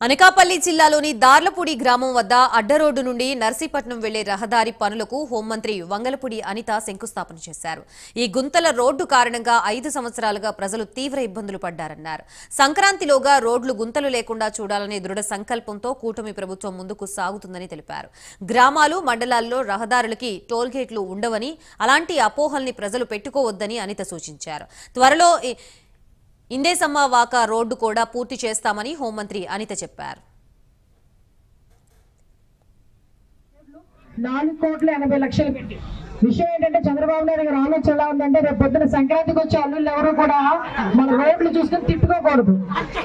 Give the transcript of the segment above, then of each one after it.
అనకాపల్లి జిల్లాలోని దార్లపూడి గ్రామం వద్ద అడ్డరోడ్డు నుండి నర్సీపట్నం వెళ్లే రహదారి పనులకు హోంమంత్రి వంగలపూడి అనిత శంకుస్థాపన చేశారు. ఈ గుంతల రోడ్డు కారణంగా 5 సంవత్సరాలుగా ప్రజలు తీవ్ర ఇబ్బందులు పడ్డారన్నారు. సంక్రాంతిలోగా రోడ్లు గుంతలు లేకుండా చూడాలనే దృఢ సంకల్పంతో కూటమి ప్రభుత్వం ముందుకు సాగుతుందని తెలిపారు. గ్రామాలు, మండలాల్లో రహదారులకి టోల్గేట్లు ఉండవని, అలాంటి అపోహల్ని ప్రజలు పెట్టుకోవద్దని అనిత సూచించారు. త్వరలో ఇందేసమ్మ వాక రోడ్డు కూడా పూర్తి చేస్తామని హోంమంత్రి అనిత చెప్పారు. 4,80,00,000 పెట్టి విషయం ఏంటంటే చంద్రబాబు నాయుడు గారు ఆలోచన ఎలా ఉందంటే రేపు పొద్దున సంక్రాంతికి వచ్చే అల్లుళ్ళు ఎవరు కూడా మన రోడ్లు చూసుకుని తిట్టుకోకూడదు.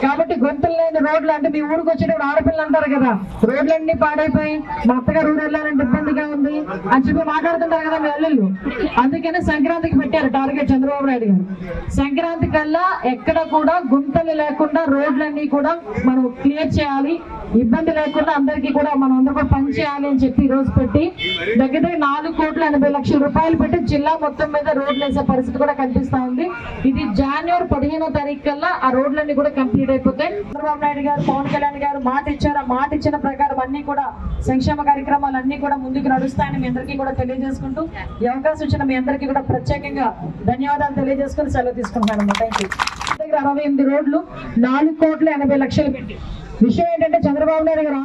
కాబట్టి గొంతులు లేని రోడ్లు అంటే మీ ఊరికి వచ్చేటప్పుడు ఆడపిల్లలు అంటారు కదా, రోడ్లన్నీ పాడైపోయి మా అత్తగారు ఊరు వెళ్ళాలంటే ఇబ్బందిగా ఉంది అని చెప్పి మాట్లాడుతుంటారు కదా మీ అల్లుళ్ళు. అందుకనే సంక్రాంతికి పెట్టారు టార్గెట్ చంద్రబాబు నాయుడు గారు. సంక్రాంతి కల్లా ఎక్కడ కూడా గుంతలు లేకుండా రోడ్లన్నీ కూడా మనం క్లియర్ చేయాలి, ఇబ్బంది లేకుండా అందరికీ కూడా మనం అందరూ కూడా పని చేయాలి అని చెప్పి ఈ రోజు పెట్టి దగ్గర 4,80,00,000 రూపాయలు పెట్టి జిల్లా మొత్తం మీద రోడ్లు వేసే పరిస్థితి కూడా కనిపిస్తా ఉంది. ఇది జనవరి 15వ తారీఖు కల్లా ఆ రోడ్లన్నీ కూడా కంప్లీట్ అయిపోతాయి. చంద్రబాబు నాయుడు గారు, పవన్ కళ్యాణ్ గారు మాట ఇచ్చారు. ఆ మాట ఇచ్చిన ప్రకారం అన్ని కూడా సంక్షేమ కార్యక్రమాలన్నీ కూడా ముందుకు నడుస్తాయని మీ అందరికీ కూడా తెలియజేసుకుంటూ ఈ అవకాశం ఇచ్చిన మీ అందరికీ కూడా ప్రత్యేకంగా ధన్యవాదాలు తెలియజేసుకుని సెలవు తీసుకుంటాను. Thank you. దగ్గర 68 రోడ్లు 4,80,00,000 పెట్టి విషయం ఏంటంటే చంద్రబాబు నాయుడు గారు